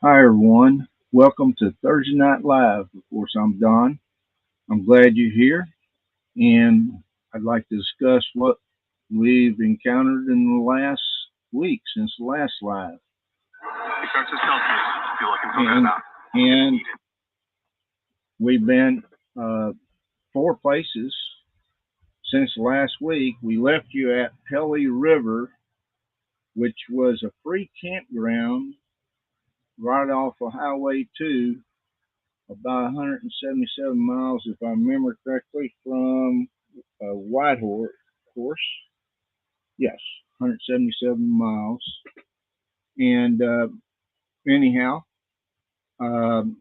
Hi, everyone. Welcome to Thursday Night Live. Of course, I'm Don. I'm glad you're here, and I'd like to discuss what we've encountered in the last week since the last live. He starts to Celsius. Feel like I'm talking And, about. and we've been four places since last week. We left you at Morley River, which was a free campground right off of Highway 2, about 177 miles, if I remember correctly, from Whitehorse. Yes, 177 miles. And anyhow, um,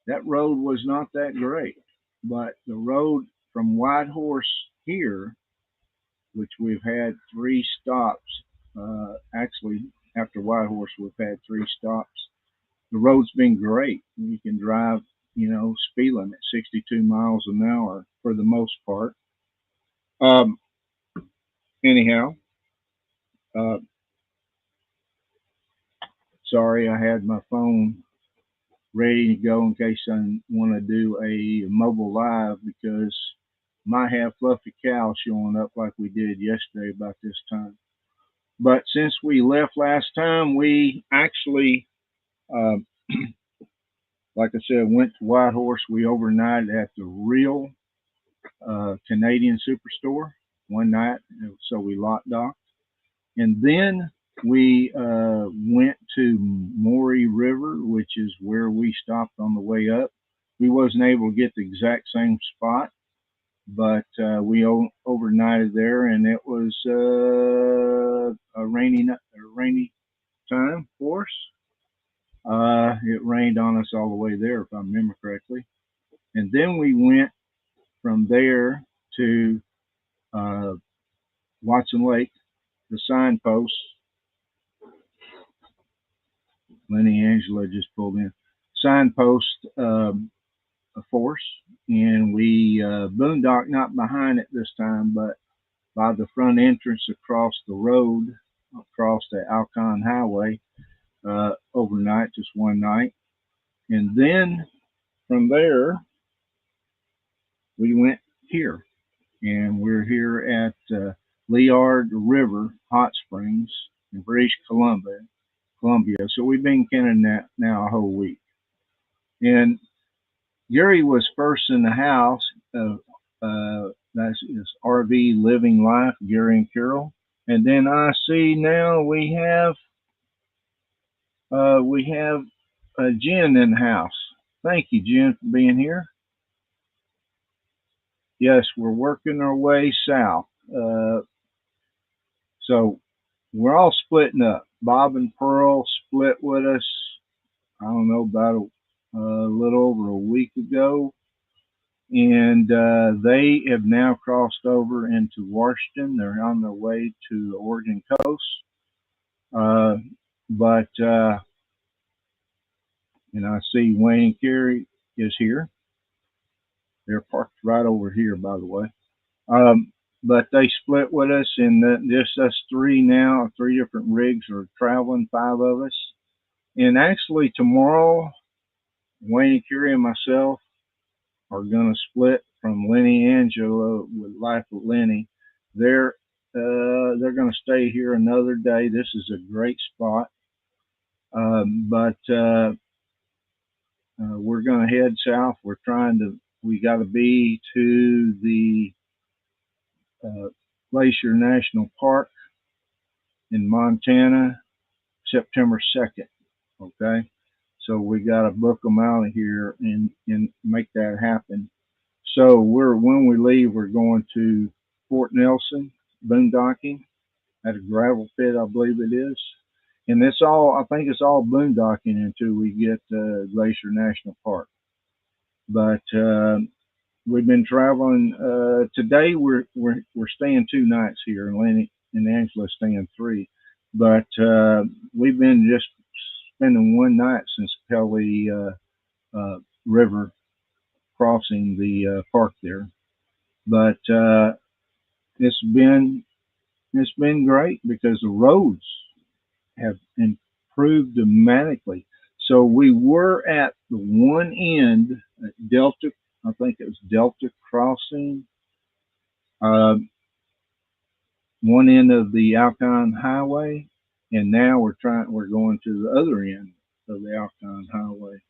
that road was not that great. But the road from Whitehorse here, which we've had three stops, actually, after Whitehorse, we've had three stops. The road's been great. You can drive, speed limit 62 miles an hour for the most part. Um, anyhow, uh, sorry, I had my phone ready to go in case I want to do a mobile live because might have fluffy cow showing up like we did yesterday about this time. But since we left last time, we actually, uh, like I said, went to Whitehorse. We overnighted at the real Canadian Superstore one night, so we lot docked. And then we went to Morley River, which is where we stopped on the way up. We wasn't able to get the exact same spot, but we overnighted there, and it was a rainy time for us. It rained on us all the way there, if I remember correctly. And then we went from there to uh, Watson Lake, the signpost. Lennie Angela just pulled in. Signpost force, and we boondock not behind it this time, but by the front entrance across the road, across the Alcon Highway, overnight, just one night. And then from there, we went here, and we're here at Liard River Hot Springs in British Columbia. So we've been camping that now a whole week. And Gary was first in the house. That's his RV Living Life, Gary and Carol. And then I see now we have Jen in the house. Thank you, Jen, for being here. Yes, we're working our way south. So we're all splitting up. Bob and Pearl split with us. I don't know about a little over a week ago, and they have now crossed over into Washington. They're on their way to the Oregon coast. Uh, but I see Wayne and Carrie is here. They're parked right over here, by the way. But they split with us, and just us three now. Three different rigs are traveling, five of us. And actually, tomorrow, Wayne and Carrie and myself are going to split from Lennie Angela with Life with Lennie. They're going to stay here another day. This is a great spot, but we're going to head south. We got to be to the uh, Glacier National Park in Montana, September 2nd. Okay, so we got to book them out of here and make that happen. So when we leave, we're going to Fort Nelson, boondocking at a gravel pit, I believe it is. And I think it's all boondocking until we get Glacier National Park. But we've been traveling. Today we're staying 2 nights here, and Lennie and Angela staying three. But we've been just spending one night since Pelly River crossing the park there. But it's been it's been great because the roads have improved dramatically. So we were at the one end at Delta, I think it was Delta Crossing, uh, one end of the Alpine Highway, and now we're going to the other end of the Alpine Highway.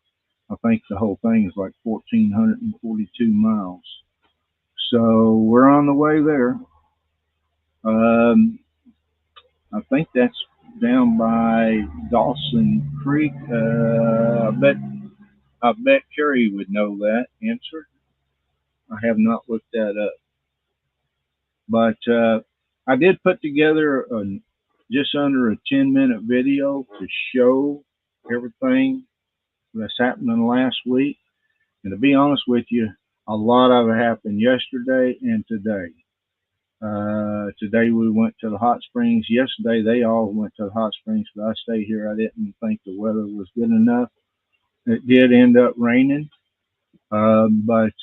I think the whole thing is like 1,442 miles. So we're on the way there. I think that's down by Dawson Creek. I bet Kerry would know that answer. I have not looked that up, but I did put together just under a 10-minute video to show everything that's happening last week. And to be honest with you, a lot of it happened yesterday and today. Today we went to the hot springs. Yesterday they all went to the hot springs, but I stayed here. I didn't think the weather was good enough. It did end up raining, but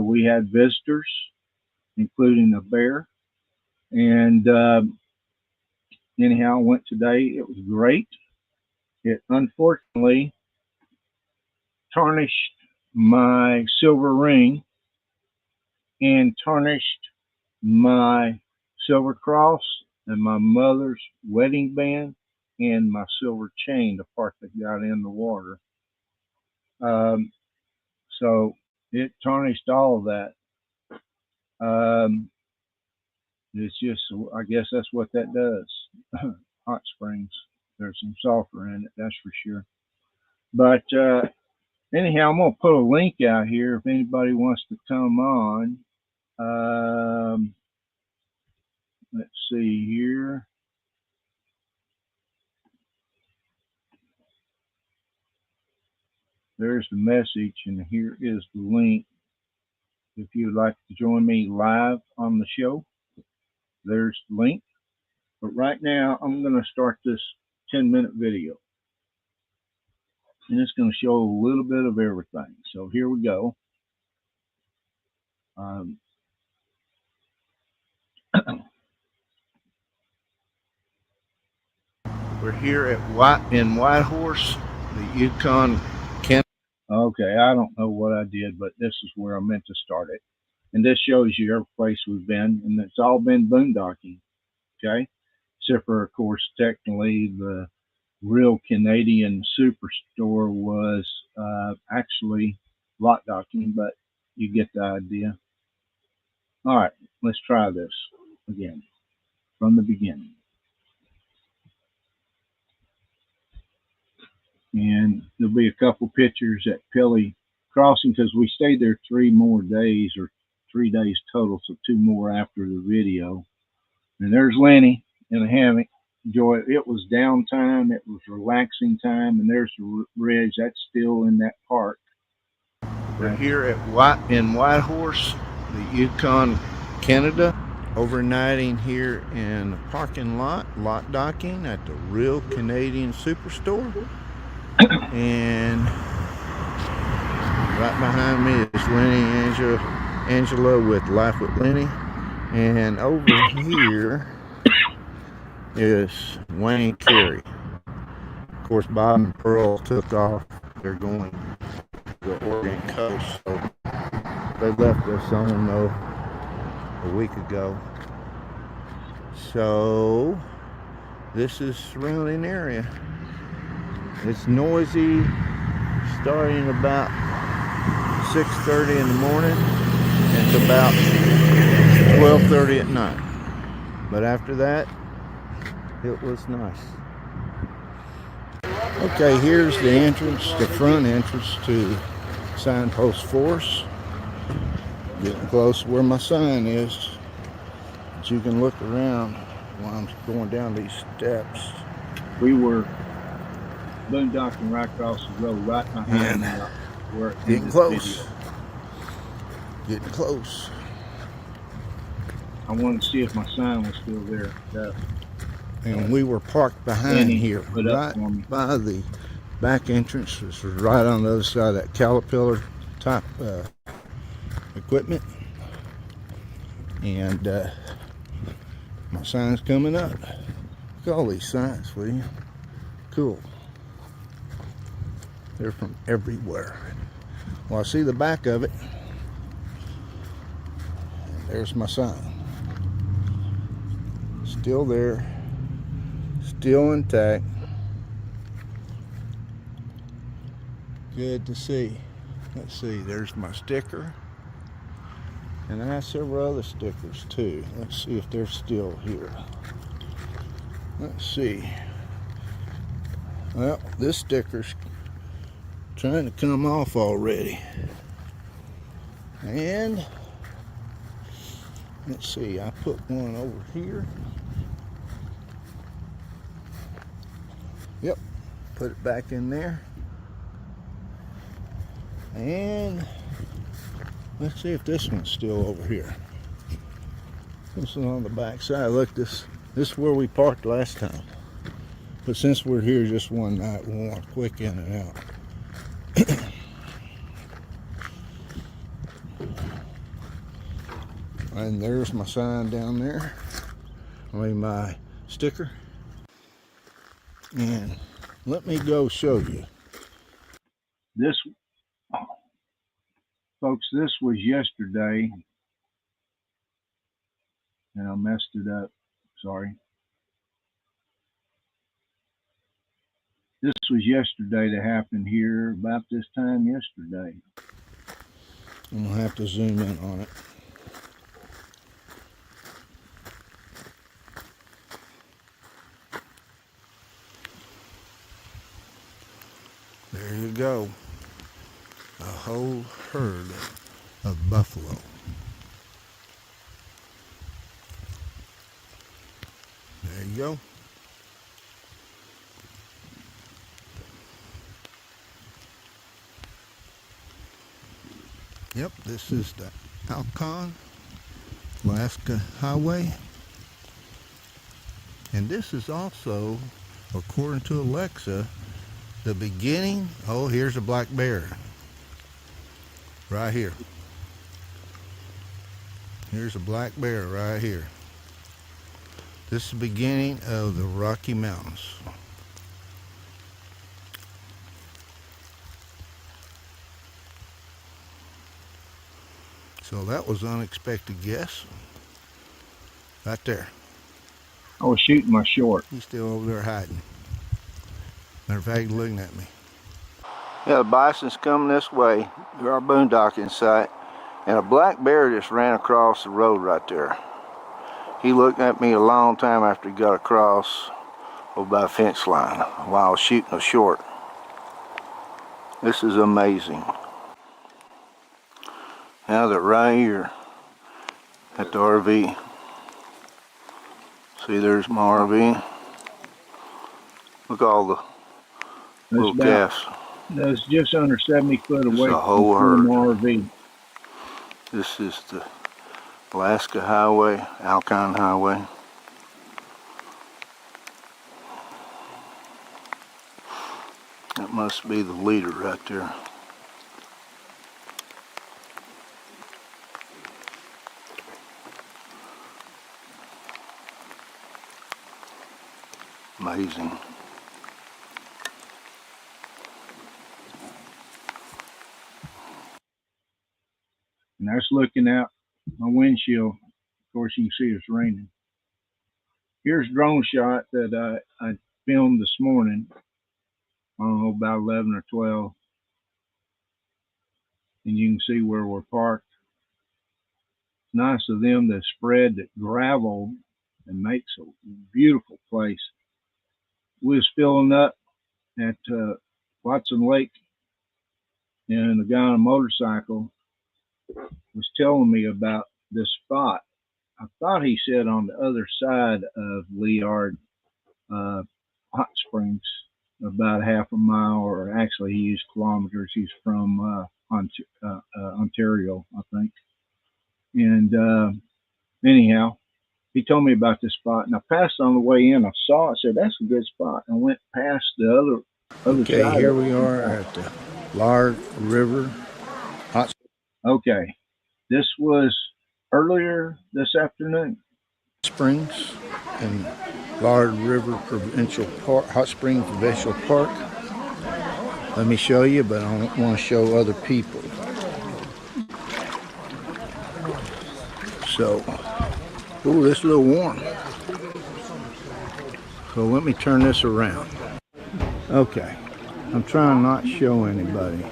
we had visitors, including a bear. And anyhow, I went today. It was great. It unfortunately tarnished my silver ring and tarnished my silver cross and my mother's wedding band and my silver chain, the part that got in the water. So it tarnished all of that. It's just, I guess that's what that does. Hot springs. There's some sulfur in it, that's for sure. But anyhow, I'm going to put a link out here if anybody wants to come on. Let's see here. There's the message, and here is the link. If you'd like to join me live on the show, there's the link. But right now, I'm going to start this 10-minute video. And it's going to show a little bit of everything. So here we go. We're here at Whitehorse, the Yukon, Canada. Okay, I don't know what I did, but this is where I meant to start it. And this shows you every place we've been, and it's all been boondocking, okay? Except for, of course, technically the real Canadian superstore was actually lot docking, but you get the idea. All right, let's try this again from the beginning. And there'll be a couple pictures at Pelly Crossing because we stayed there 3 more days, or 3 days total, so 2 more after the video. And there's Lennie in a hammock. Enjoy it. It was downtime. It was relaxing time. And there's the ridge. That's still in that park. We're here at Whitehorse, the Yukon, Canada. Overnighting here in the parking lot docking at the Real Canadian Superstore. And right behind me is Lennie Angela with Life with Lennie. And over here is Wayne Carey. Of course, Bob and Pearl took off. They're going to the Oregon coast. So they left us on a week ago. So this is surrounding area. It's noisy, starting about 6:30 in the morning and it's about 12:30 at night. But after that, it was nice. Okay, here's the entrance, the front entrance to Signpost Force. Getting close to where my sign is. But you can look around while I'm going down these steps. We were boondocking right across the road, right behind where getting close. Getting close. I wanted to see if my sign was still there. And we were parked behind here, right by the back entrance. This was right on the other side of that Caterpillar type equipment. And my sign's coming up. Look at all these signs, will you? Cool. They're from everywhere. Well, I see the back of it. There's my sign. Still there. Still intact. Good to see. Let's see, there's my sticker. And I have several other stickers too. Let's see if they're still here. Let's see. Well, this sticker's trying to come off already. And let's see, I put one over here. Yep, put it back in there. And let's see if this one's still over here. This one on the back side. Look, this is where we parked last time. But since we're here just one night, we want a quick in and out. And there's my sign down there. I mean, my sticker. And let me go show you. This, folks, this was yesterday. And I messed it up. Sorry. This was yesterday that happened here about this time yesterday. I'm gonna have to zoom in on it. There you go. A whole herd of buffalo. There you go. Yep, this is the Alaska Highway. And this is also, according to Alexa, the beginning. Oh, here's a black bear. Right here. Here's a black bear right here. This is the beginning of the Rocky Mountains. So that was an unexpected guess. Right there. I was shooting my short. He's still over there hiding. Matter of fact, he's looking at me. Yeah, the bison's coming this way to our boondocking site. And a black bear just ran across the road right there. He looked at me a long time after he got across over by a fence line while I was shooting a short. This is amazing. Now they're right here at the RV. See, there's my RV. Look at all the little calves. That's just under 70 foot away a whole from the herd. RV. This is the Alaska Highway, Alpine Highway. That must be the leader right there. Amazing. And that's looking out my windshield. Of course, you can see it's raining. Here's a drone shot that I filmed this morning. I don't know, about 11 or 12. And you can see where we're parked. It's nice of them to spread the gravel and makes a beautiful place. We was filling up at Watson Lake, and the guy on a motorcycle was telling me about this spot. I thought he said on the other side of Liard Hot Springs, about half a mile, or actually he used kilometers. He's from Ontario, I think. And anyhow, he told me about this spot, and I passed on the way in. I saw it, said, that's a good spot. I went past the other side. Okay, here we are at the Morley River Hot Springs. Okay, this was earlier this afternoon. Springs and Morley River Provincial Park, Hot Spring Provincial Park. Let me show you, but I don't want to show other people. So, ooh, this is a little warm. So let me turn this around. Okay, I'm trying not to show anybody.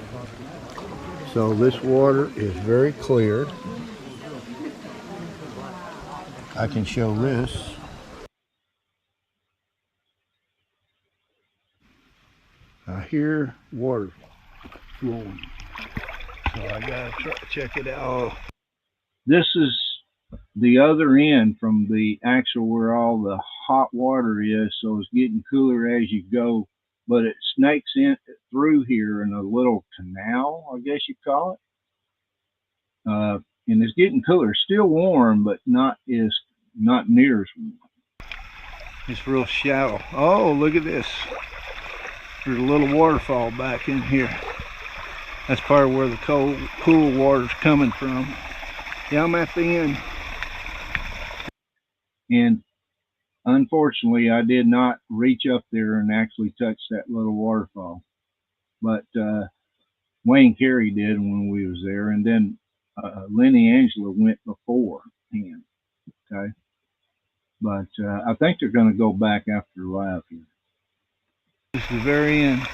So this water is very clear. I can show this. I hear water flowing. So I gotta try to check it out. This is the other end from the actual where all the hot water is, so it's getting cooler as you go, but it snakes in through here in a little canal, I guess you call it. And it's getting cooler. Still warm, but not near as warm. It's real shallow. Oh, look at this. There's a little waterfall back in here. That's part of where the cool water's coming from. Yeah, I'm at the end. And unfortunately, I did not reach up there and actually touch that little waterfall. But Wayne Carey did when we was there. And then Lennie Angela went before him. Okay. But I think they're going to go back after a while here. This is the very end.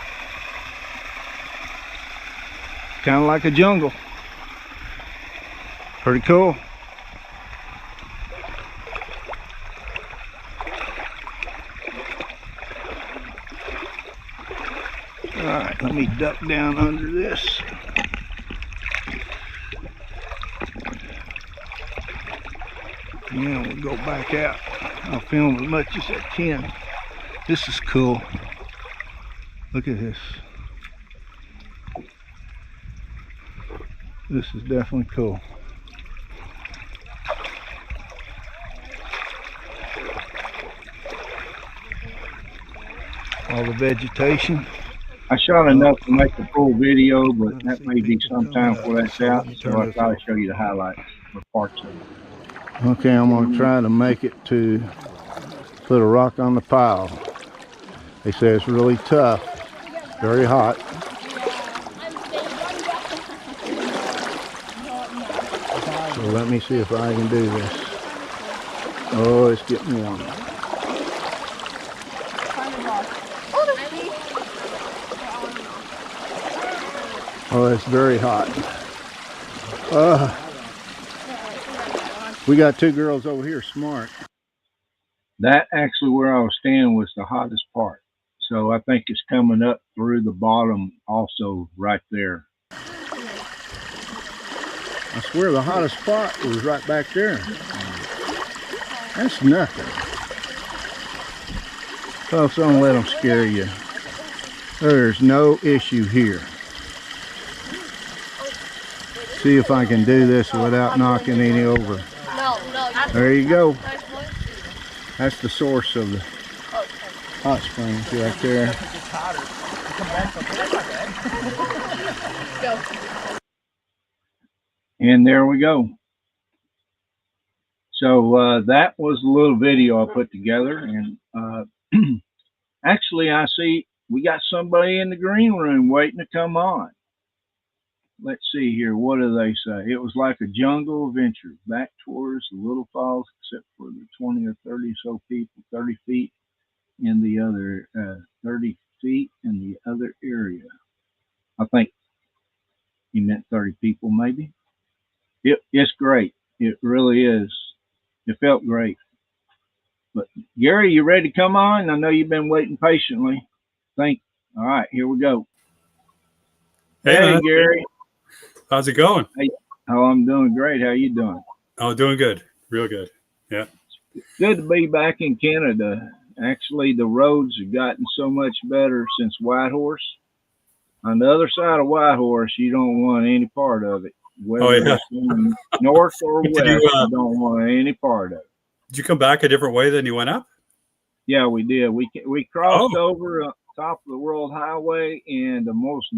Kind of like a jungle. Pretty cool. Alright, let me duck down under this. Yeah, we'll go back out. I'll film as much as I can. This is cool. Look at this. This is definitely cool. All the vegetation. I shot enough to make a full video, but that may be sometime before that's out, so I thought I'd show you the highlights or parts of it. Okay, I'm going to try to make it to put a rock on the pile. They say it's really tough, very hot. So let me see if I can do this. Oh, it's getting warm. Oh, it's very hot. We got two girls over here smart. That actually where I was standing was the hottest part. So I think it's coming up through the bottom also right there. I swear the hottest spot was right back there. That's nothing. Folks, don't let them scare you. There's no issue here. See if I can do this without knocking any over. There you go. That's the source of the hot springs right there. And there we go. So that was a little video I put together. And actually, I see we got somebody in the green room waiting to come on. Let's see here. What do they say? It was like a jungle adventure back towards the Little Falls, except for the 20 or 30 so people, 30 feet in the other, 30 feet in the other area. I think he meant 30 people, maybe. It's great. It really is. It felt great. But Gary, you ready to come on? I know you've been waiting patiently. All right, here we go. Hey, man. Gary. How's it going? Hey, I'm doing great. How you doing? Oh, doing good. Real good. Yeah. Good to be back in Canada. Actually, the roads have gotten so much better since Whitehorse. On the other side of Whitehorse, you don't want any part of it. Whether it's going north or west, you don't want any part of it. Did you come back a different way than you went up? Yeah, we did. We crossed over top of the World Highway, and the most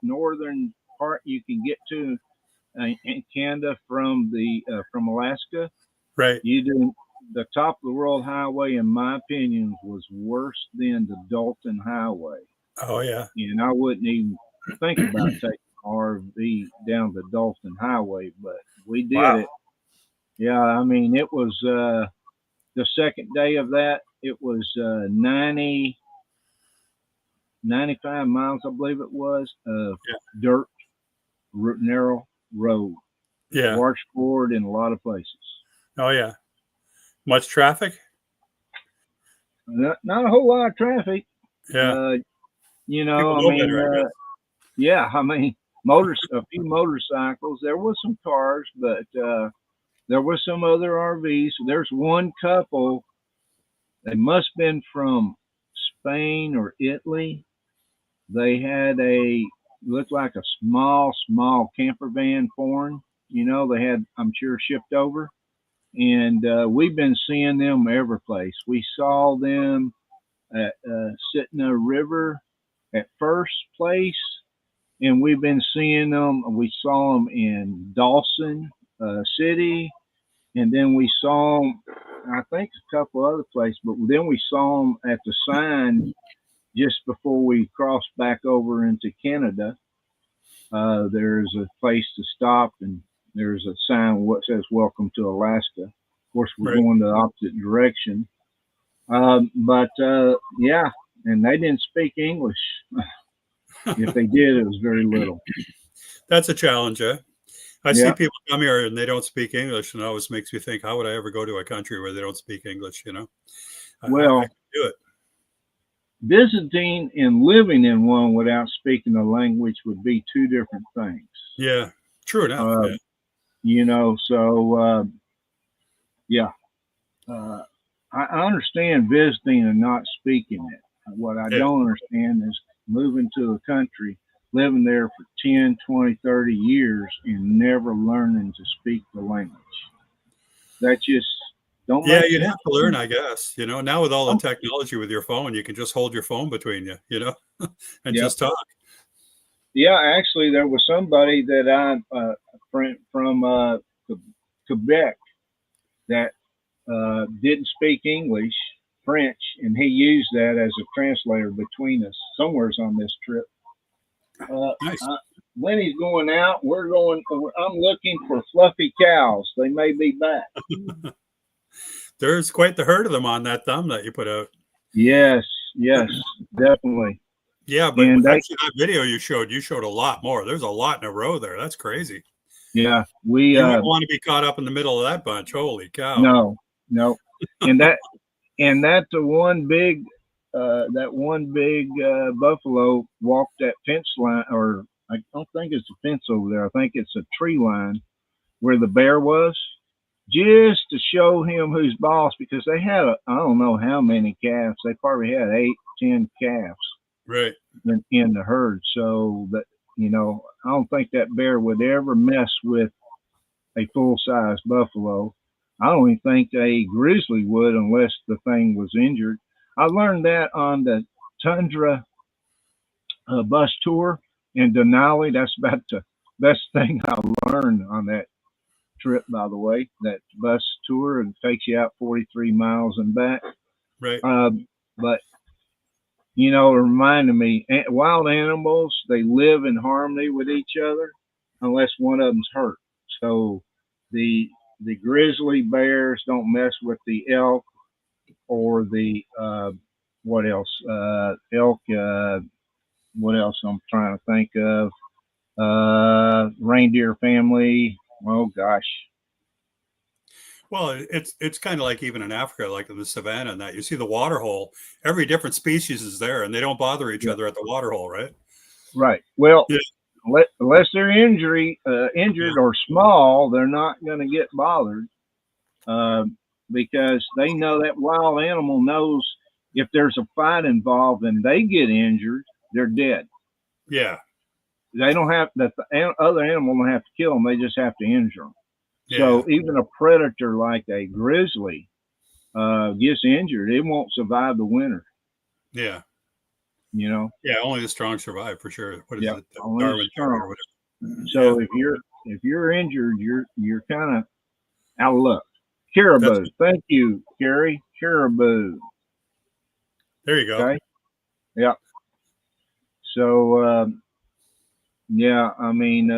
northern part you can get to in Canada from Alaska. Right. You do the top of the World Highway, in my opinion, was worse than the Dalton Highway. Oh yeah. and I wouldn't even think about taking an RV down the Dalton Highway, but we did Wow. it. Yeah, I mean, it was the second day of that. It was 95 miles, I believe it was, of Yeah. dirt, narrow road, Yeah. washboard in a lot of places. Oh yeah. Much traffic? Not a whole lot of traffic. Yeah. Uh, People I know mean, better, I guess. yeah, I mean, a few motorcycles. There was some cars, but there was some other RVs. There's one couple. They must have been from Spain or Italy. They had looked like a small camper van foreign. They had, I'm sure, shipped over. And we've been seeing them every place. We saw them at Sitna River at first place, and we've been seeing them. We saw them in Dawson City, and then we saw them, I think, a couple other places. But then we saw them at the sign just before we crossed back over into Canada. There's a place to stop, and there's a sign what says "Welcome to Alaska." Of course, we're Right. going the opposite direction. But yeah, and they didn't speak English. If they did, it was very little. That's a challenge, eh? I see Yeah. people come here and they don't speak English, and it always makes me think, how would I ever go to a country where they don't speak English? I Well, can do it. visiting and living in one without speaking the language would be two different things. Yeah. True enough. Uh, Yeah. so yeah, uh, I understand visiting and not speaking it. What I Yeah. don't understand is moving to a country, living there for 10, 20, 30 years and never learning to speak the language. That just don't Yeah, make you'd sense have to to learn, me. I guess. Now with all the Oh, technology with your phone, you can just hold your phone between you, and yep. just talk. Yeah, actually, there was somebody that a friend from Quebec that didn't speak English, French, and he used that as a translator between us somewheres on this trip. Uh, Nice. Lennie's going out. We're going. I'm looking for fluffy cows. They may be back. There's quite the herd of them on that thumb that you put out. Yes, yes, definitely. Yeah, but And they, actually that video you showed a lot more. There's a lot in a row there. That's crazy. yeah, we You wouldn't want to be caught up in the middle of that bunch. Holy cow. no, no, and that's the one big buffalo walked that fence line, or I don't think it's a fence over there. I think it's a tree line where the bear was, just to show him who's boss, because they had I don't know how many calves. They probably had 8, 10 calves Right. in the herd. So that, I don't think that bear would ever mess with a full size buffalo. I don't even think a grizzly would unless the thing was injured. I learned that on the Tundra bus tour in Denali. That's about the best thing I learned on that trip, by the way. That bus tour, and takes you out 43 miles and back. Right. But it reminded me, wild animals, they live in harmony with each other unless one of them's hurt. So the grizzly bears don't mess with the elk or the what else? Elk. What else I'm trying to think of? Reindeer family. Oh gosh. Well, it's kind of like even in Africa, like in the savannah and that you see the water hole. Every different species is there, and they don't bother each Yeah. other at the water hole, right? Right. Well, Yeah. unless they're injured Yeah. or small, they're not going to get bothered uh, because they know that wild animal knows if there's a fight involved and they get injured, they're dead. Yeah. They don't have the other animal don't have to kill them; they just have to injure them. Yeah. So even a predator like a grizzly gets injured, it won't survive the winter. Yeah. Yeah, Only the strong survive for sure. What is yeah, it? only Darwin theory strong. or whatever. So Yeah. if you're injured, you're kind of out of luck. That's Caribou. Thank you, Carrie. Caribou. there you go. Okay. Yeah. So yeah, I mean,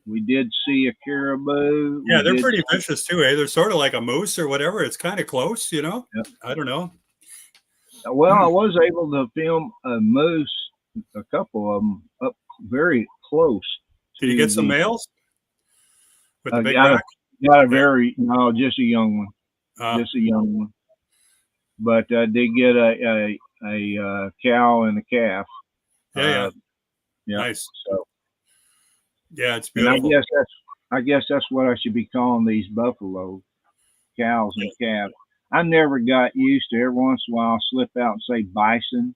we did see a caribou. Yeah, We they're did. pretty vicious too, eh? They're sort of like a moose or whatever. It's kind of close, you know? Yep. I don't know. Well, I was able to film a moose, a couple of them, up very close Did you to get some the. males with the big Got rack? got a Yeah. very no, just a young one, just a young one. But I did get a cow and a calf. Yeah. Yeah. Nice. So, Yeah, it's and beautiful. I guess that's what I should be calling these buffalo cows and calves. I never got used to. Every once in a while, I'll slip out and say bison.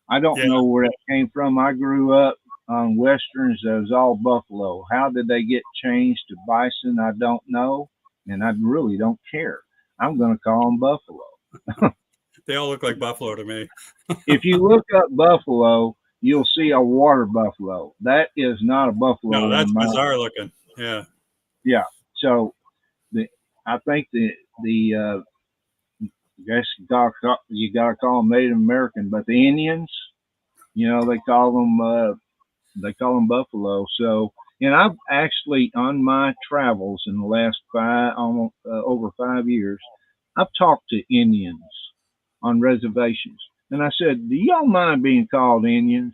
I don't Yeah. know where that came from. I grew up on westerns that was all buffalo. How did they get changed to bison? I don't know, and I really don't care. I'm going to call them buffalo. They all look like buffalo to me. If you look up buffalo, you'll see a water buffalo. That is not a buffalo. No, that's in my bizarre looking. Yeah. Yeah. So I think I guess you gotta call them Native American, but the Indians, they call them buffalo. So, and I've actually on my travels in the last almost over 5 years, I've talked to Indians on reservations, and I said, "Do y'all mind being called Indians?"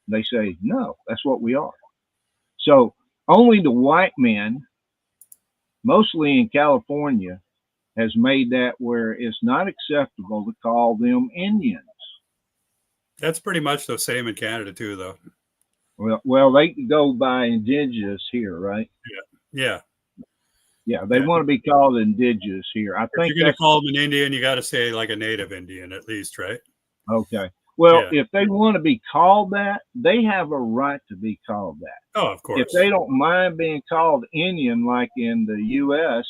They say, "No, that's what we are." So only the white men, mostly in California, has made that where it's not acceptable to call them Indians. That's pretty much the same in Canada too, though. Well, they go by indigenous here, right? Yeah. Yeah, they want to be called indigenous here. I If think you're going to that's call them an Indian, you got to say like a native Indian at least, right? okay. Well, Yeah. if they want to be called that, they have a right to be called that. Oh, of If course. they don't mind being called Indian, like in the U.S.,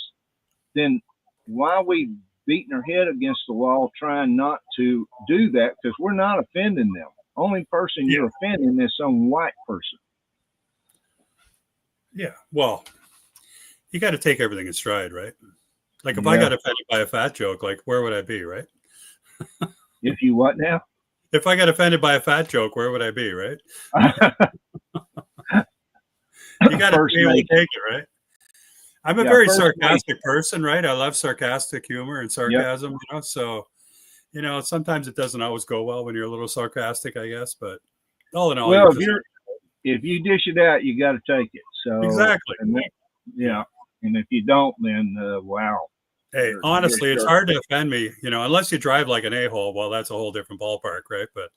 then why are we beating our head against the wall trying not to do that? Because we're not offending them. Only person you're offending is some white person. Yeah. Well, you got to take everything in stride, right? Like if I got offended by a fat joke, like where would I be, right? If you what now? If I got offended by a fat joke, where would I be, right? You got to be able to take it, right? I'm a very sarcastic person, right? I love sarcastic humor and sarcasm, so, sometimes it doesn't always go well when you're a little sarcastic, I guess, but all in all. Well, if you dish it out, you got to take it. So exactly. And if you don't, then wow. Hey, honestly, it's hard to offend me, unless you drive like an a-hole. Well, that's a whole different ballpark, right? But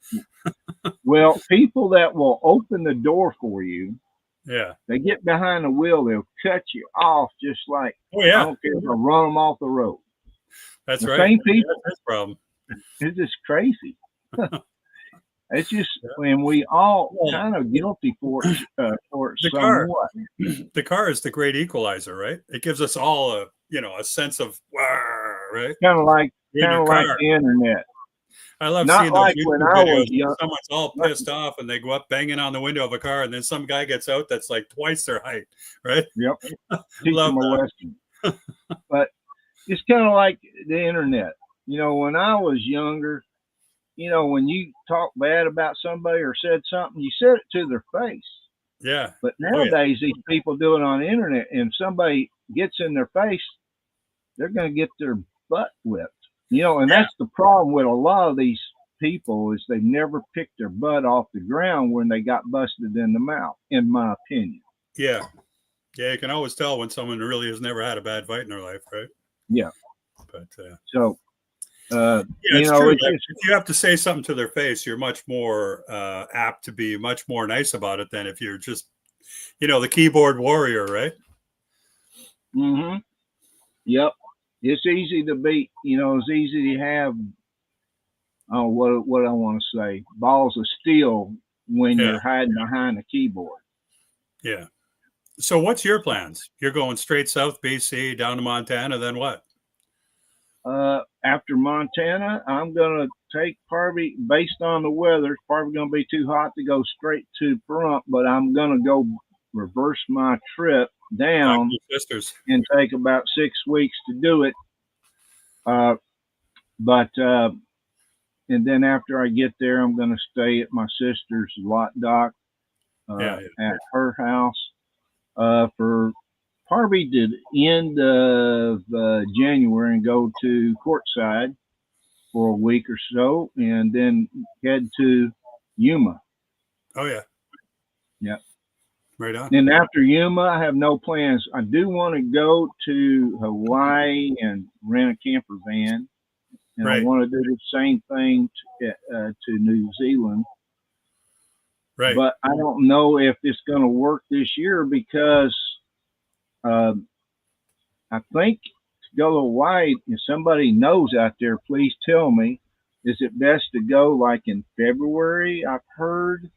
well, people that will open the door for you, they get behind the wheel, they'll cut you off just like I don't care if I run them off the road. That's the right. Same people. That's the problem. It's just crazy. It's just when we all kind of guilty for it somewhat. The car is the great equalizer, right? It gives us all a sense of right? Kind of like the internet. I love Not seeing like those when YouTube I videos was young. Someone's all pissed off and they go up banging on the window of a car, and then some guy gets out that's like twice their height, right? Yep. Teach Love them a lesson. But it's kind of like the internet. When I was younger, when you talk bad about somebody or said something, you said it to their face. Yeah. But nowadays, these people do it on the internet, and if somebody gets in their face, they're going to get their butt whipped. And that's the problem with a lot of these people is they never picked their butt off the ground when they got busted in the mouth, in my opinion. Yeah. Yeah, you can always tell when someone really has never had a bad fight in their life, right? Yeah. But so it's true. If you have to say something to their face, you're much more apt to be much more nice about it than if you're just, the keyboard warrior, right? Mm-hmm. Yep. It's easy to be, it's easy to have, what I want to say, balls of steel when you're hiding behind a keyboard. Yeah. So what's your plans? You're going straight south, BC, down to Montana, then what? After Montana, I'm going to take probably, based on the weather, it's probably going to be too hot to go straight to Pahrump, but I'm going to go reverse my trip down and take about 6 weeks to do it. But and then after I get there, I'm going to stay at my sister's lot dock at her house for probably the end of January and go to Quartzsite for a week or so, and then head to Yuma. Oh yeah. Yeah. Right on. And after Yuma, I have no plans. I do want to go to Hawaii and rent a camper van, and I want to do the same thing to New Zealand. Right. But I don't know if it's going to work this year because I think to go to Hawaii, if somebody knows out there, please tell me. Is it best to go like in February? I've heard.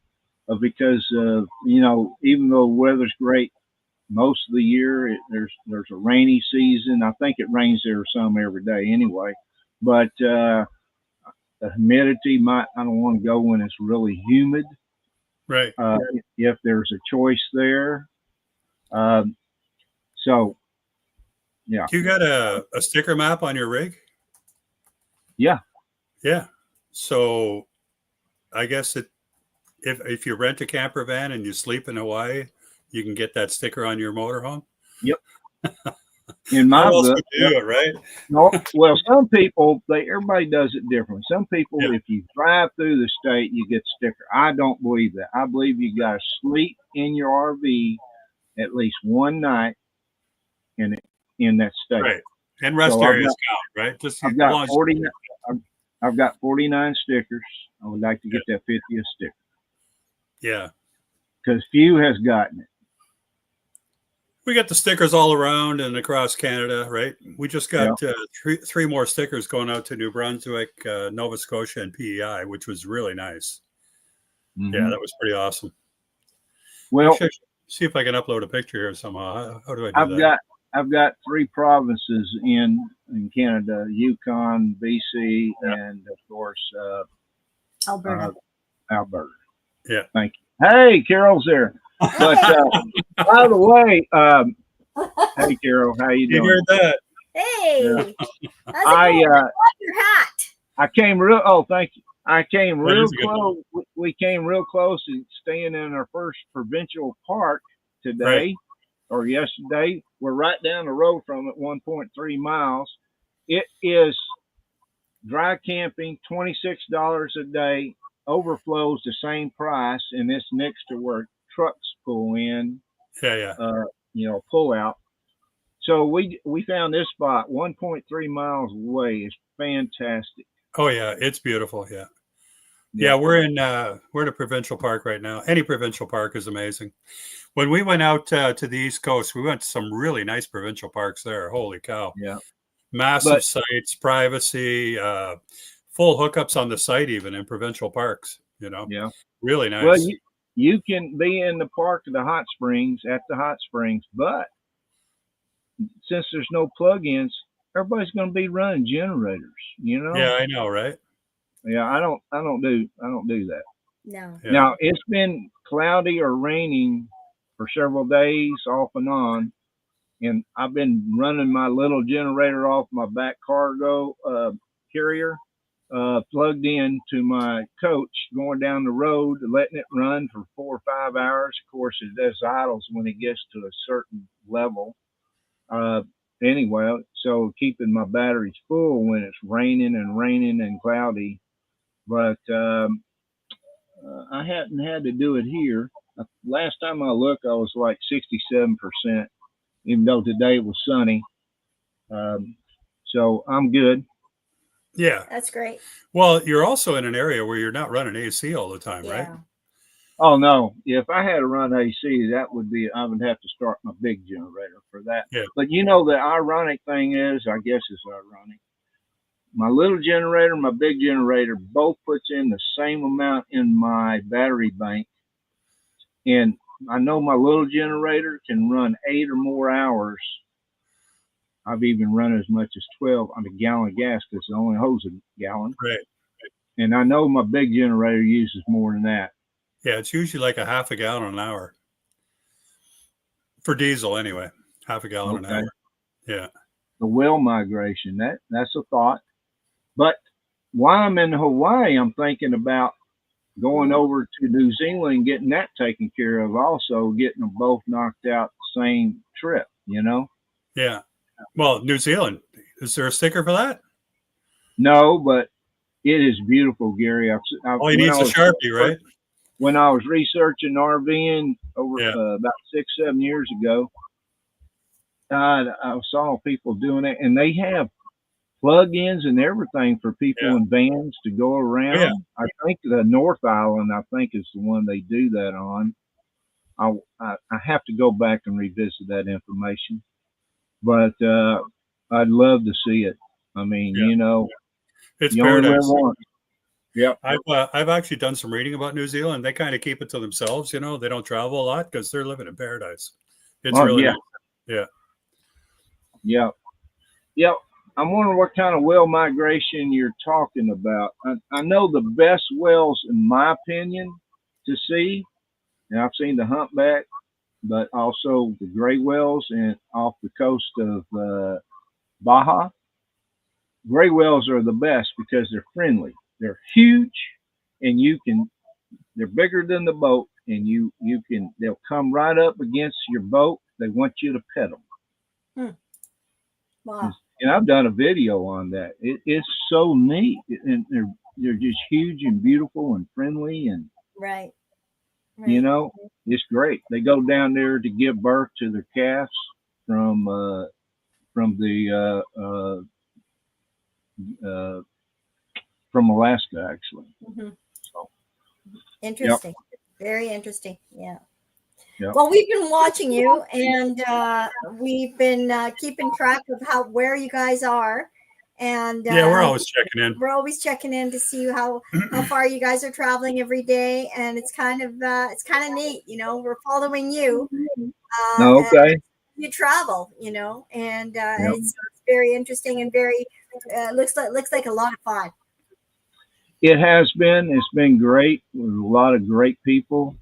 Because even though the weather's great most of the year, there's a rainy season. I think it rains there some every day anyway. But the humidity I don't want to go when it's really humid. Right. If there's a choice there. So, yeah. You got a sticker map on your rig? Yeah. Yeah. So I guess if you rent a camper van and you sleep in Hawaii, you can get that sticker on your motorhome. Yep. In my book, do it, right? No, well, some people, everybody does it different. Some people, if you drive through the state, you get sticker. I don't believe that. I believe you got to sleep in your RV at least one night in that state. Right. And rest areas count, right? Just I've got 49. I've got 49 stickers. I would like to get that 50th sticker. Yeah. Because few has gotten it. We got the stickers all around and across Canada, right? We just got three more stickers going out to New Brunswick, Nova Scotia, and PEI, which was really nice. Mm-hmm. Yeah, that was pretty awesome. Well, see if I can upload a picture here somehow. How do I do that? I've got 3 provinces in Canada: Yukon, BC, and of course Alberta. Alberta. Yeah. Thank you. Hey, Carol's there. But by the way, hey Carol, how you doing? You heard that? Hey, your hat. I came real. Oh, thank you. I came real close. We came real close to staying in our first provincial park today or yesterday. We're right down the road from it, 1.3 miles. It is dry camping, $26 a day. Overflows the same price, and it's next to where trucks pull in. Pull out. So we found this spot 1.3 miles away. It's fantastic. Oh yeah, it's beautiful. Yeah, we're in a provincial park right now. Any provincial park is amazing. When we went out to the East Coast, we went to some really nice provincial parks there. Holy cow! Yeah, massive sites, privacy, full hookups on the site, even in provincial parks. Yeah, really nice. Well, you can be in the park at the hot springs, but since there's no plug-ins, everybody's going to be running generators. Yeah, I know, right? Yeah, I don't do that. No. Yeah. Now it's been cloudy or raining for several days off and on, and I've been running my little generator off my back cargo carrier, plugged in to my coach, going down the road, letting it run for 4 or 5 hours. Of course, it does idles when it gets to a certain level. Anyway, so keeping my batteries full when it's raining and cloudy. But I hadn't had to do it here. Last time I looked, I was like 67%, even though today was sunny. So I'm good. Yeah. That's great. Well, you're also in an area where you're not running AC all the time, right? Oh, no. If I had to run AC, I would have to start my big generator for that. Yeah. But the ironic thing is, I guess it's ironic, my little generator, my big generator, both puts in the same amount in my battery bank. And I know my little generator can run 8 or more hours. I've even run as much as 12 on a gallon of gas because it only holds a gallon. Right. And I know my big generator uses more than that. Yeah, it's usually like a half a gallon an hour. For diesel, anyway. Half a gallon an hour. Yeah. The well migration, that's a thought. But while I'm in Hawaii, I'm thinking about going over to New Zealand and getting that taken care of. Also, getting them both knocked out the same trip. Yeah. Well, New Zealand. Is there a sticker for that? No, but it is beautiful, Gary. All you need is a Sharpie, right? When I was researching RVing over Yeah. about 6-7 years ago, I saw people doing it, and they have plug-ins and everything for people in vans to go around. Yeah. I think the North Island, is the one they do that on. I have to go back and revisit that information, but I'd love to see it. I mean, it's you only live paradise. once. Yeah, I've actually done some reading about New Zealand. They kind of keep it to themselves. They don't travel a lot because they're living in paradise. It's really nice. Yeah. I'm wondering what kind of whale migration you're talking about. I know the best whales, in my opinion, to see, and I've seen the humpback, but also the gray whales and off the coast of Baja. Gray whales are the best because they're friendly. They're huge, and they're bigger than the boat, and they'll come right up against your boat. They want you to pet them. Wow. And I've done a video on that. It's so neat, and they're just huge and beautiful and friendly, and right. It's great. They go down there to give birth to their calves from Alaska, actually. Mm-hmm. So, interesting. Very interesting. Yeah. Yep. Well, we've been watching you, and we've been keeping track of where you guys are, and we're always checking in. We're always checking in to see how far you guys are traveling every day, and it's kind of neat. We're following you. Okay. You travel, and it's very interesting and very looks like a lot of fun. It has been. It's been great with a lot of great people.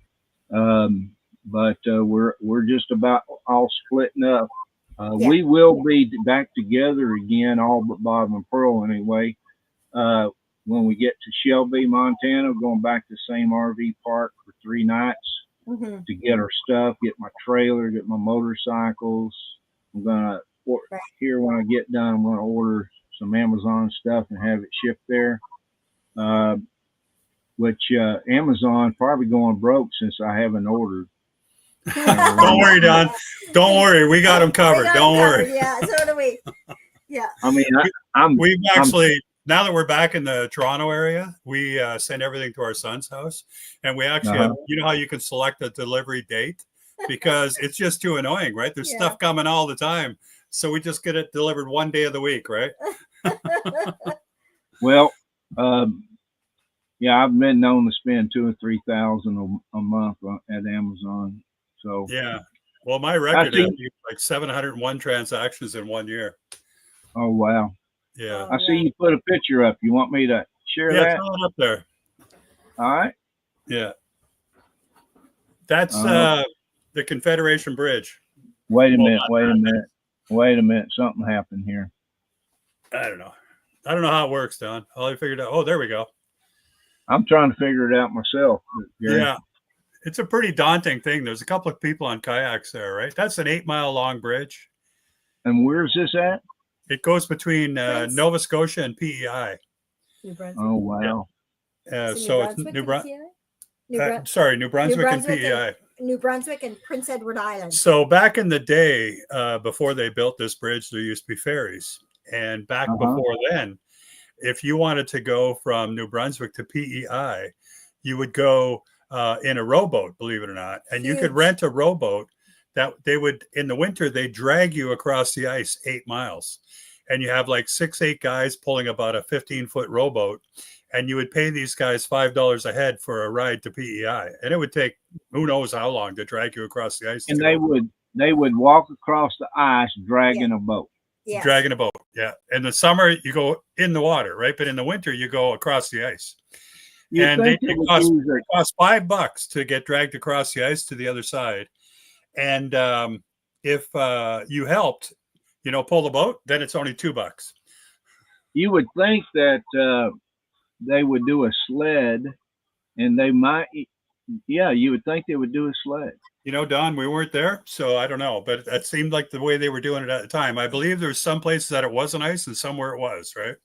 But we're just about all splitting up. We will be back together again, all but Bob and Pearl anyway. When we get to Shelby, Montana, going back to the same RV park for 3 nights to get our stuff, get my trailer, get my motorcycles. I'm gonna here when I get done, I'm gonna order some Amazon stuff and have it shipped there. Which Amazon probably going broke since I haven't ordered. Don't worry, Don. Don't worry. We got them covered. Don't worry. Yeah, so do we. Yeah. I mean, we've actually, now that we're back in the Toronto area, we send everything to our son's house. And we actually have, how you can select a delivery date because it's just too annoying, right? There's stuff coming all the time. So we just get it delivered one day of the week, right? Well, I've been known to spend $2,000 or $3,000 a month at Amazon. So well, my record is like 701 transactions in 1 year. Oh wow! Yeah, I see you put a picture up. You want me to share that? Yeah, throw it up there. All right. Yeah, that's the Confederation Bridge. Wait a minute! Something happened here. I don't know how it works, Don. All I figured out. Oh, there we go. I'm trying to figure it out myself. Gary. Yeah. It's a pretty daunting thing. There's a couple of people on kayaks there, right? That's an 8-mile long bridge. And where's this at? It goes between Nova Scotia and PEI. New Brunswick. Oh, wow. So it's New Brunswick. New Brunswick and PEI. New Brunswick and Prince Edward Island. So back in the day, before they built this bridge, there used to be ferries. And back before then, if you wanted to go from New Brunswick to PEI, you would go in a rowboat, believe it or not. And you could rent a rowboat that they would, in the winter, they drag you across the ice 8 miles. And you have like 6-8 guys pulling about a 15-foot rowboat. And you would pay these guys $5 a head for a ride to PEI. And it would take who knows how long to drag you across the ice. And they would walk across the ice dragging a boat. Yeah. Dragging a boat. Yeah. In the summer, you go in the water, right? But in the winter, you go across the ice. And it costs $5 to get dragged across the ice to the other side. And if you helped, pull the boat, then it's only $2. You would think that they would do a sled, and they might, yeah, you would think they would do a sled. You know, Don, we weren't there, so I don't know, but it seemed like the way they were doing it at the time. I believe there's some places that it wasn't ice and somewhere it was, right?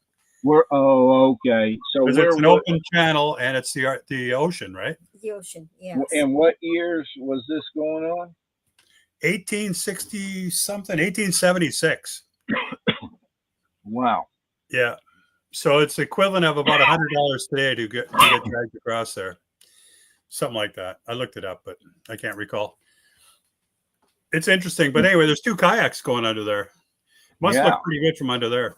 Okay. So because it's an open channel and it's the ocean, right? The ocean, yes. And what years was this going on? 1860 something, 1876. Wow. Yeah. So it's the equivalent of about $100 today to get dragged across there. Something like that. I looked it up, but I can't recall. It's interesting. But anyway, there's two kayaks going under there. Must look pretty good from under there.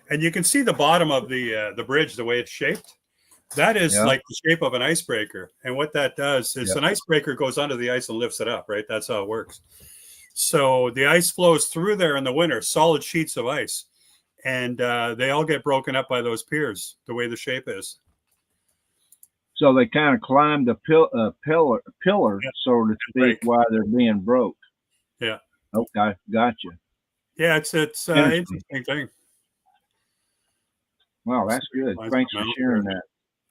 And you can see the bottom of the bridge, the way it's shaped. That is like the shape of an icebreaker. And what that does is an icebreaker goes under the ice and lifts it up, right? That's how it works. So the ice flows through there in the winter, solid sheets of ice. And they all get broken up by those piers, the way the shape is. So they kind of climbed a pillar, so to speak, while they're being broke. Yeah. Okay, gotcha. Yeah, it's an interesting thing. Wow, that's good. Thanks for sharing that.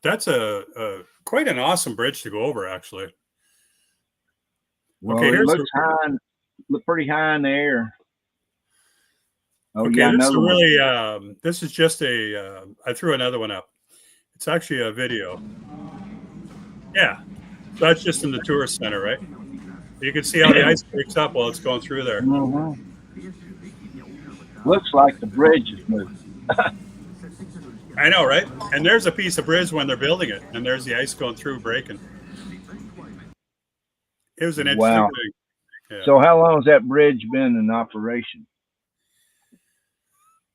That's a quite an awesome bridge to go over, actually. Well, okay, it looks pretty high in the air. Oh, okay, yeah, this is just I threw another one up. It's actually a video. Yeah, so that's just in the tourist center, right? You can see how the ice breaks up while it's going through there. Mm-hmm. Looks like the bridge is moving. I know, right? And there's a piece of bridge when they're building it, and there's the ice going through, breaking. It was an interesting thing. Yeah. So how long has that bridge been in operation?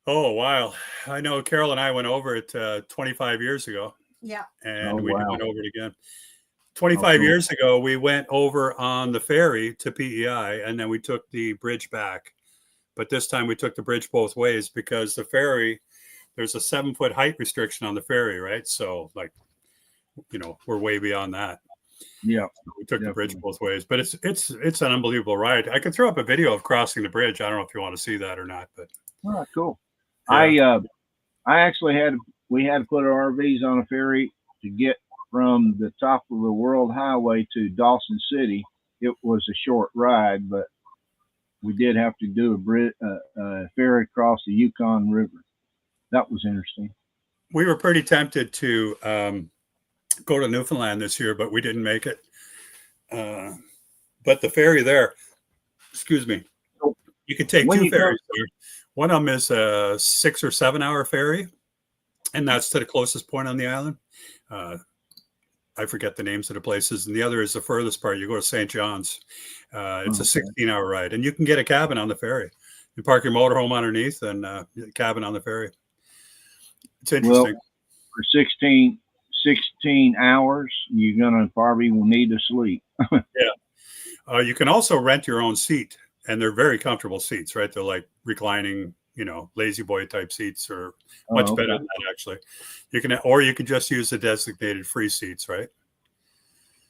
Oh, wow. I know Carol and I went over it 25 years ago. Yeah. And we went over it again. 25 years ago, we went over on the ferry to PEI, and then we took the bridge back. But this time we took the bridge both ways because the ferry, there's a 7-foot height restriction on the ferry, right? So, like, you know, we're way beyond that. Yeah. We took the bridge both ways, but it's an unbelievable ride. I could throw up a video of crossing the bridge. I don't know if you want to see that or not, but. Oh, cool. Yeah. I actually we had to put our RVs on a ferry to get from the top of the World Highway to Dawson City. It was a short ride, but we did have to do a ferry across the Yukon River. That was interesting. We were pretty tempted to go to Newfoundland this year, but we didn't make it. But the ferry there, excuse me, you can take two ferries there. One of them is a 6 or 7 hour ferry, and that's to the closest point on the island. I forget the names of the places. And the other is the furthest part. You go to St. John's. It's a 16-hour ride, and you can get a cabin on the ferry. You park your motorhome underneath and cabin on the ferry. It's interesting. Well, for 16 hours, you're going to probably will need to sleep. Yeah. You can also rent your own seat, and they're very comfortable seats, right? They're like reclining, you know, lazy boy type seats, or much better than that, actually. You can just use the designated free seats, right?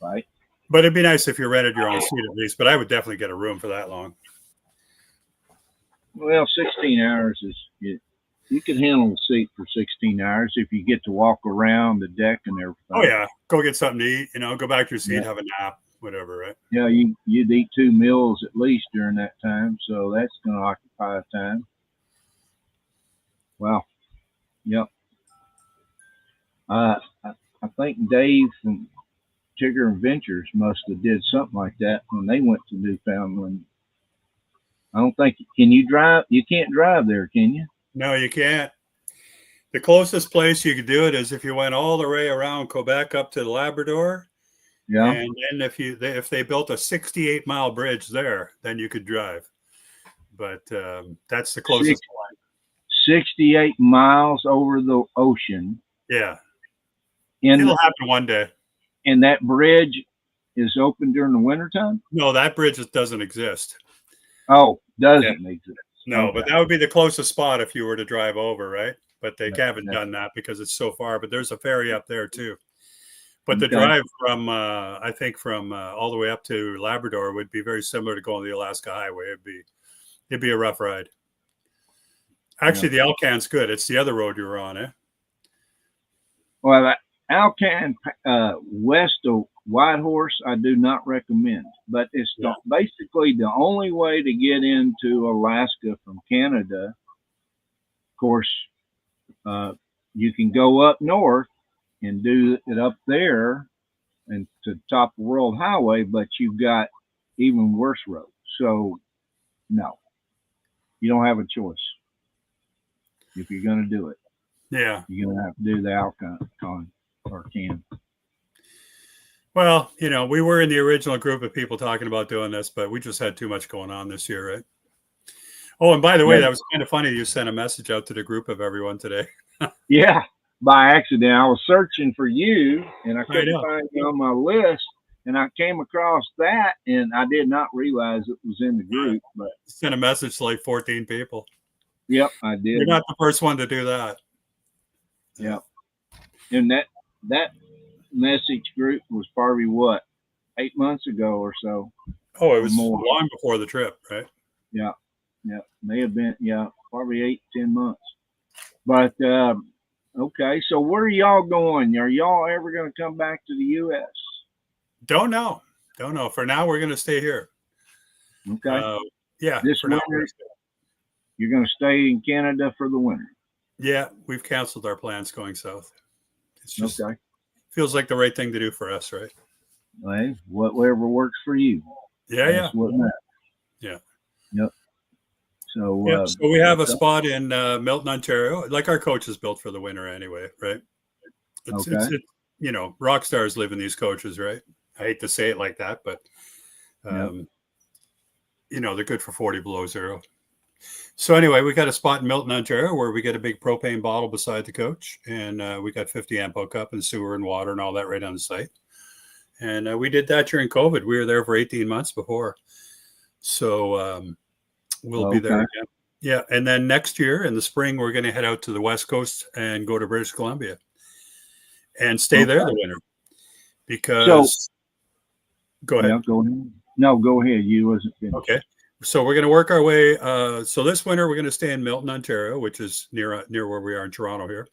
Right. But it'd be nice if you rented your own seat at least, but I would definitely get a room for that long. Well, 16 hours you can handle a seat for 16 hours if you get to walk around the deck and everything. Oh, yeah. Go get something to eat, you know, go back to your seat, have a nap, whatever, right? Yeah, you'd eat 2 meals at least during that time, so that's going to occupy time. Wow. Yep. I think Dave from Tigger Adventures must have did something like that when they went to Newfoundland. I don't think, can you drive? You can't drive there, can you? No, you can't. The closest place you could do it is if you went all the way around Quebec up to Labrador. Yeah. And then if they built a 68-mile bridge there, then you could drive. But that's the closest one. 68 miles over the ocean. Yeah. It'll happen one day. And that bridge is open during the wintertime? No, that bridge doesn't exist. Oh, doesn't exist. No, but that would be the closest spot if you were to drive over, right? But they haven't done that because it's so far. But there's a ferry up there too. But the drive from, I think, from all the way up to Labrador would be very similar to going the Alaska Highway. It'd be a rough ride. Actually, the Alcan's good. It's the other road you were on, eh? Well, Alcan west of Whitehorse, I do not recommend, but it's basically the only way to get into Alaska from Canada. Of course, you can go up north and do it up there and to the top of the World Highway, but you've got even worse roads. So, no, you don't have a choice if you're going to do it. Yeah, you're going to have to do the Alcan or can. Well, we were in the original group of people talking about doing this, but we just had too much going on this year, right? Oh, and by the way, that was kind of funny. You sent a message out to the group of everyone today. Yeah, by accident. I was searching for you, and I couldn't find you on my list, and I came across that, and I did not realize it was in the group. But sent a message to like 14 people. Yep, I did. You're not the first one to do that. Yep. And that message group was probably 8 months ago or so. Oh, it was more. Long before the trip, right? Yeah. May have been, probably 8, 10 months. But okay, so where are y'all going? Are y'all ever going to come back to the U.S.? Don't know. For now, we're going to stay here. Okay. This winter, you're going to stay in Canada for the winter. Yeah, we've canceled our plans going south. It's just feels like the right thing to do for us, right? Well, whatever works for you. Yeah. What matters. Yeah. Yep. So, so we have a spot in Milton, Ontario. Like our coach is built for the winter anyway, right? It's rock stars live in these coaches, right? I hate to say it like that, but they're good for 40 below zero. So anyway, we got a spot in Milton, Ontario, where we get a big propane bottle beside the coach, and we got 50 amp hookup and sewer and water and all that right on the site. And we did that during COVID. We were there for 18 months before, so we'll be there again. Yeah, and then next year in the spring, we're going to head out to the West Coast and go to British Columbia and stay there the winter. Because go ahead. Yeah, go ahead. No, go ahead. You wasn't finished. Okay. So we're going to work our way. So this winter, we're going to stay in Milton, Ontario, which is near where we are in Toronto here.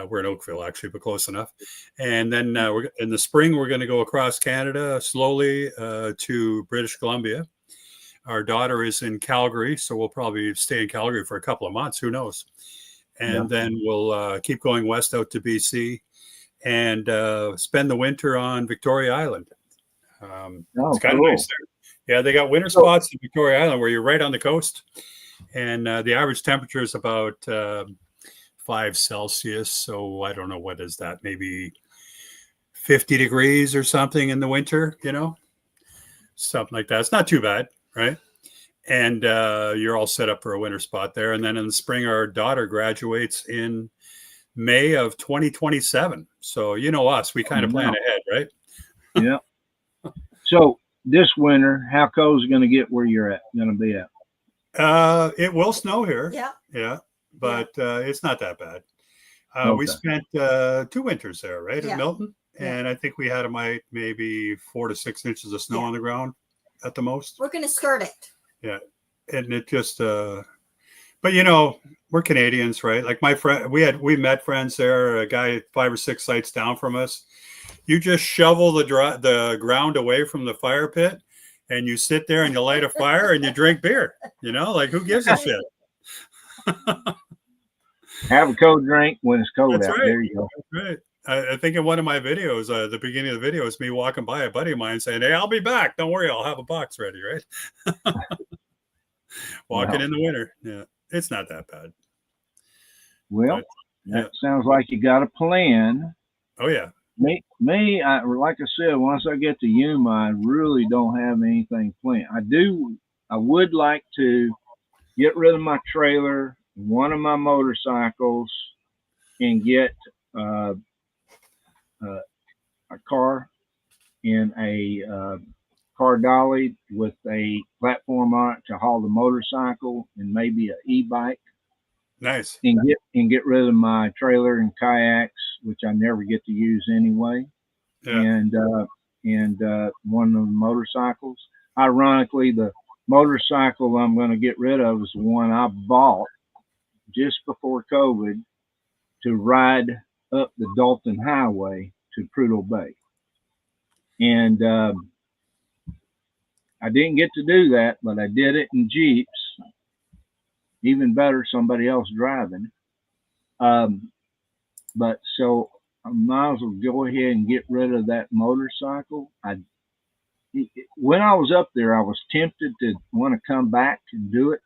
We're in Oakville, actually, but close enough. And then in the spring, we're going to go across Canada slowly to British Columbia. Our daughter is in Calgary, so we'll probably stay in Calgary for a couple of months. Who knows? And then we'll keep going west out to BC and spend the winter on Victoria Island. It's kind of nice there. Yeah, they got winter spots in Victoria Island where you're right on the coast. And the average temperature is about 5 Celsius. So I don't know, what is that? Maybe 50 degrees or something in the winter, something like that. It's not too bad, right? And you're all set up for a winter spot there. And then in the spring, our daughter graduates in May of 2027. So us, we kind of plan ahead, right? Yeah. So this winter, how cold is it going to get where you're going to be at? It will snow here. Yeah. But it's not that bad. We spent 2 winters there, right, at Milton, and I think we had maybe 4 to 6 inches of snow on the ground at the most. We're going to skirt it. Yeah, and it just. But we're Canadians, right? Like my friend, we met friends there. A guy 5 or 6 sites down from us. You just shovel the ground away from the fire pit, and you sit there and you light a fire and you drink beer. Like who gives a shit? Have a cold drink when it's cold That's out. Right. There you go. That's right. I think in one of my videos, the beginning of the video is me walking by a buddy of mine saying, "Hey, I'll be back. Don't worry, I'll have a box ready." Right? Walking in the winter. Yeah, it's not that bad. Well, that sounds like you got a plan. Oh yeah. Me, like I said, once I get to Yuma, I really don't have anything planned. I would like to get rid of my trailer, one of my motorcycles, and get a car in a car dolly with a platform on it to haul the motorcycle and maybe an e-bike. Nice. And get rid of my trailer and kayaks, which I never get to use anyway. Yeah. And one of the motorcycles. Ironically, the motorcycle I'm going to get rid of is the one I bought just before COVID to ride up the Dalton Highway to Prudhoe Bay. And I didn't get to do that, but I did it in Jeeps. Even better, somebody else driving. But so I might as well go ahead and get rid of that motorcycle. When I was up there, I was tempted to want to come back and do it,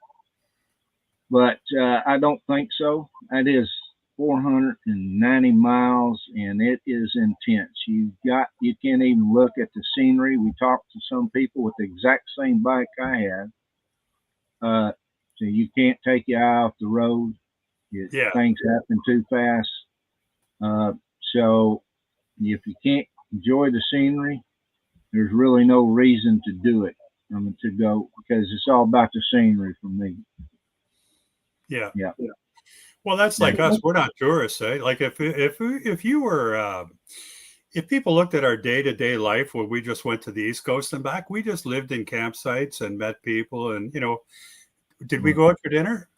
but I don't think so. That is 490 miles, and it is intense. You can't even look at the scenery. We talked to some people with the exact same bike I had. So you can't take your eye off the road. Things happen too fast. So if you can't enjoy the scenery, there's really no reason to do it. To go, because it's all about the scenery for me. Yeah. Yeah. Well, that's like us. We're not tourists, eh? Like if you were, if people looked at our day-to-day life where we just went to the East Coast and back, we just lived in campsites and met people, and did we go out for dinner?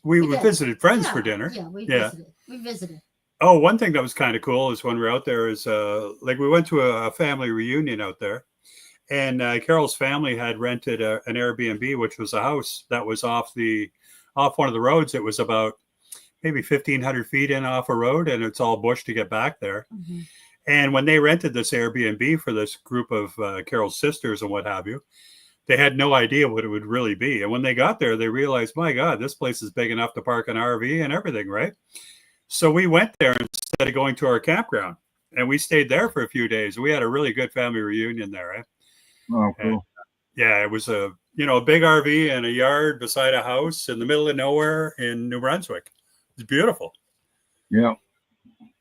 We visited friends for dinner. Yeah, we visited. Oh, one thing that was kind of cool is when we were out there is like we went to a family reunion out there, and Carol's family had rented an Airbnb, which was a house that was off one of the roads. It was about maybe 1,500 feet in off a road, and it's all bush to get back there. Mm-hmm. And when they rented this Airbnb for this group of Carol's sisters and what have you, they had no idea what it would really be. And when they got there, they realized, my God, this place is big enough to park an RV and everything, right? So we went there instead of going to our campground, and we stayed there for a few days. We had a really good family reunion there, right? Oh, cool. And, yeah, it was a big RV and a yard beside a house in the middle of nowhere in New Brunswick. It's beautiful. Yeah.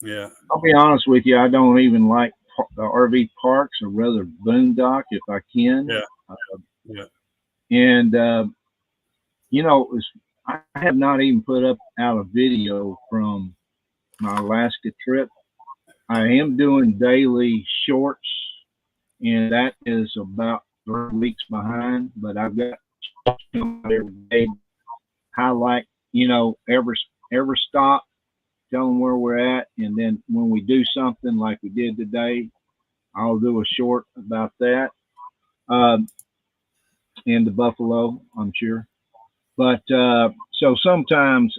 Yeah. I'll be honest with you. I don't even like RV parks. I'd rather boondock if I can. Yeah. And, I have not even put out a video from my Alaska trip. I am doing daily shorts, and that is about 3 weeks behind, but I've got every day highlight, every stop, tell them where we're at. And then when we do something like we did today, I'll do a short about that. In the Buffalo, I'm sure. But so sometimes,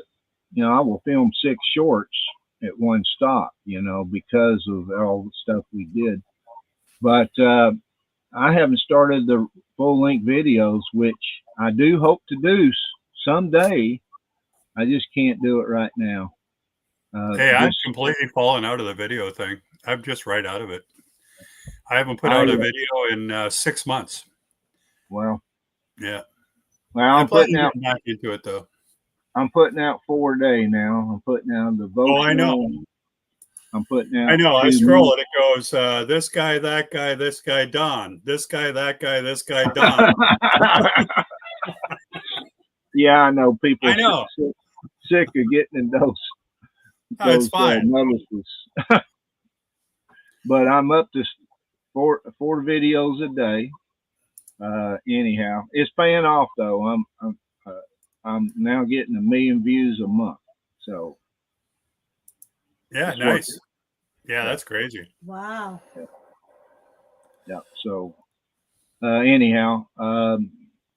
I will film 6 shorts at one stop, because of all the stuff we did. But I haven't started the full-length videos, which I do hope to do someday. I just can't do it right now. Hey, I've completely fallen out of the video thing. I'm just right out of it. I haven't put out a video in 6 months. Well, yeah. Well, I'm putting out back into it though. I'm putting out 4 a day now. I'm putting out the vote. Oh, I know. I'm putting out. I know. I scroll it. It goes, this guy, that guy, this guy, Don. This guy, that guy, this guy, Don. Yeah, I know. People. I know. Sick of getting in those. It's fine. Notices. But I'm up to four videos a day. Anyhow, it's paying off though. I'm now getting 1 million views a month. So yeah, nice. Yeah, that's crazy. Wow. Yeah. So anyhow,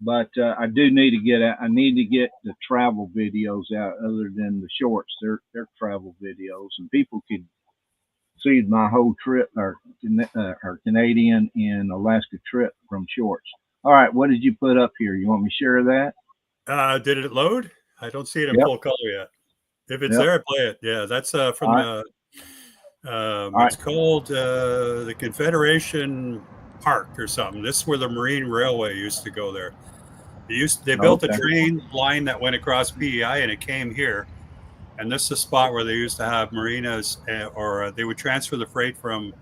but I do need to get out. I need to get the travel videos out other than the shorts. They're travel videos, and people could see my whole trip, or Canadian and Alaska trip from shorts. All right, what did you put up here? You want me to share that? Did it load? I don't see it in full color yet. If it's there, play it. Yeah, that's from it's called the Confederation Park or something. This is where the Marine Railway used to go there. They built a train line that went across PEI, and it came here. And this is a spot where they used to have marinas, or they would transfer the freight from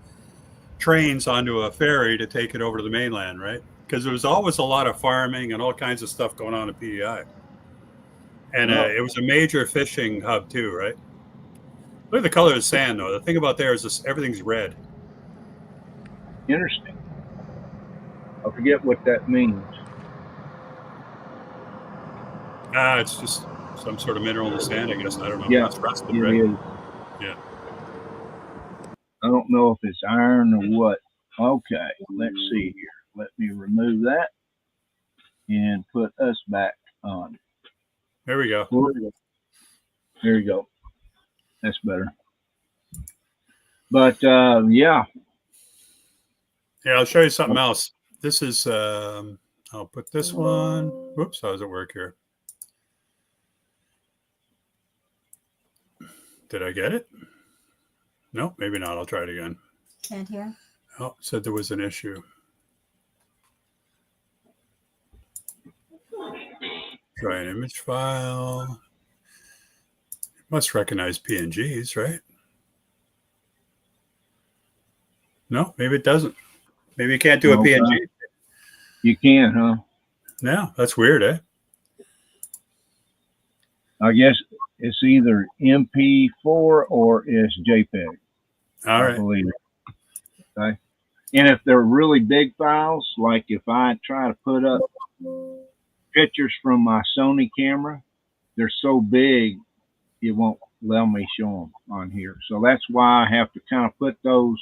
trains onto a ferry to take it over to the mainland, right? Because there was always a lot of farming and all kinds of stuff going on at PEI. And it was a major fishing hub too, right? Look at the color of the sand, though. The thing about there is this, everything's red. Interesting. I forget what that means. It's just some sort of mineral in the sand, I guess. I don't know. Yeah, it's rusted, it right? is. Yeah. don't know if it's iron or what. Okay, let's see here. Let me remove that and put us back on. There we go. There you go. That's better. But yeah. Yeah, I'll show you something else. This is, I'll put this one. Whoops, how does it work here? Did I get it? No, maybe not. I'll try it again. Can't hear. Oh, said there was an issue. Try an image file. It must recognize PNGs, right? No, maybe it doesn't. Maybe you can't do a PNG. You can, huh? No, that's weird, eh? I guess it's either MP4 or it's JPEG. All right. I believe. Okay. And if they're really big files, like if I try to put up pictures from my Sony camera, they're so big, it won't let me show them on here. So that's why I have to kind of put those.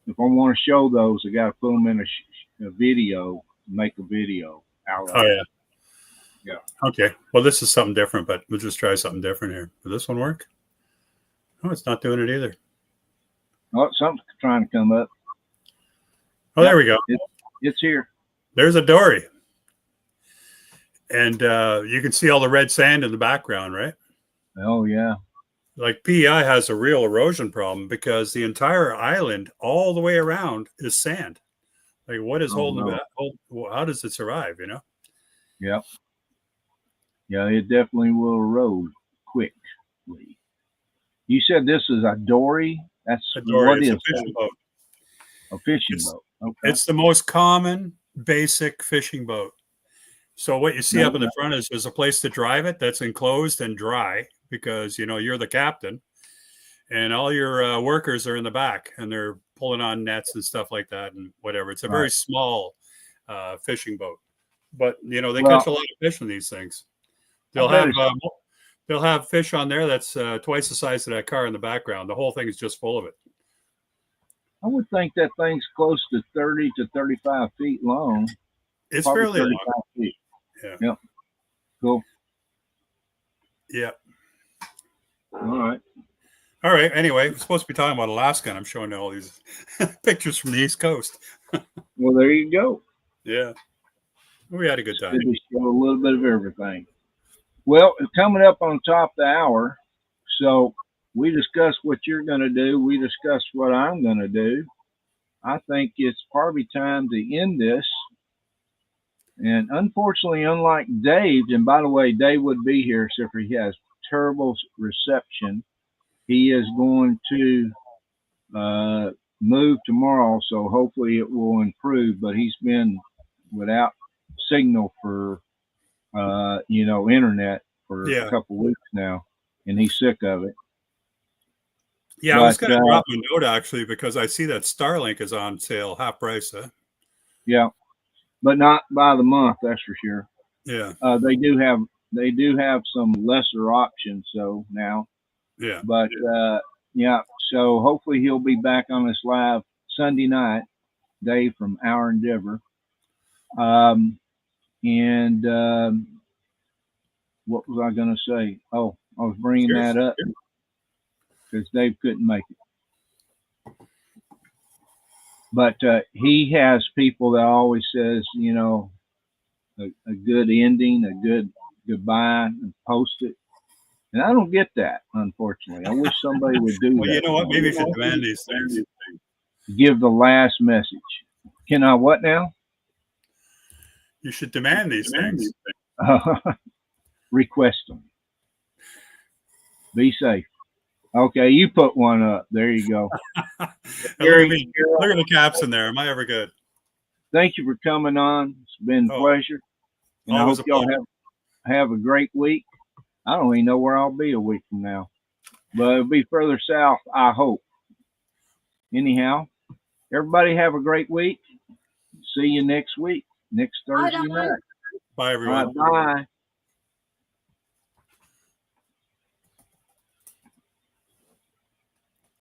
If I want to show those, I got to put them in a video, make a video out of it. Yeah. Okay. Well, this is something different, but we'll just try something different here. Will this one work? Oh, it's not doing it either. Oh, something's trying to come up. Oh, there we go. It's here. There's a dory. And you can see all the red sand in the background, right? Oh, yeah. Like PEI has a real erosion problem because the entire island all the way around is sand. Like what is holding it? How does it survive, you know? Yeah. Yeah, it definitely will erode quickly. You said this is a dory? That's a dory. What it's a fishing boat. A fishing boat. Okay. It's the most common basic fishing boat. So what you see up in the front is there's a place to drive it that's enclosed and dry because, you know, you're the captain and all your workers are in the back and they're pulling on nets and stuff like that and whatever. It's a very small fishing boat, but, you know, they catch a lot of fish in these things. They'll have fish on there that's twice the size of that car in the background. The whole thing is just full of it. I would think that thing's close to 30 to 35 feet long. It's fairly long. Feet. Yeah. Yep. Cool. Yeah. All right. All right. Anyway, we're supposed to be talking about Alaska, and I'm showing you all these pictures from the East Coast. Well, there you go. Yeah. We had a good time. We show a little bit of everything. Well, it's coming up on top of the hour. So we discussed what you're going to do. We discussed what I'm going to do. I think it's probably time to end this. And unfortunately, unlike Dave, and by the way, Dave would be here, except for he has terrible reception. He is going to move tomorrow, so hopefully it will improve. But he's been without signal for, internet for a couple weeks now, and he's sick of it. Yeah, I was going to drop a note actually because I see that Starlink is on sale, half price. Huh? Yeah. But not by the month, that's for sure. Yeah. They do have some lesser options so now. Yeah. But so hopefully he'll be back on this live Sunday night, Dave from Our Endeavor. What was I going to say? Oh, I was bringing that up because Dave couldn't make it. But he has people that always says, a good ending, a good goodbye, and post it. And I don't get that, unfortunately. I wish somebody would do that. Well, you know what? Maybe you should demand these things. Give the last message. Can I what now? You should demand these things. Request them. Be safe. Okay, you put one up. There you go. Look at the caps in there. Am I ever good? Thank you for coming on. It's been a pleasure. And I hope y'all have a great week. I don't even know where I'll be a week from now. But it'll be further south, I hope. Anyhow, everybody have a great week. See you next week, next Thursday night. Bye, everyone. Bye.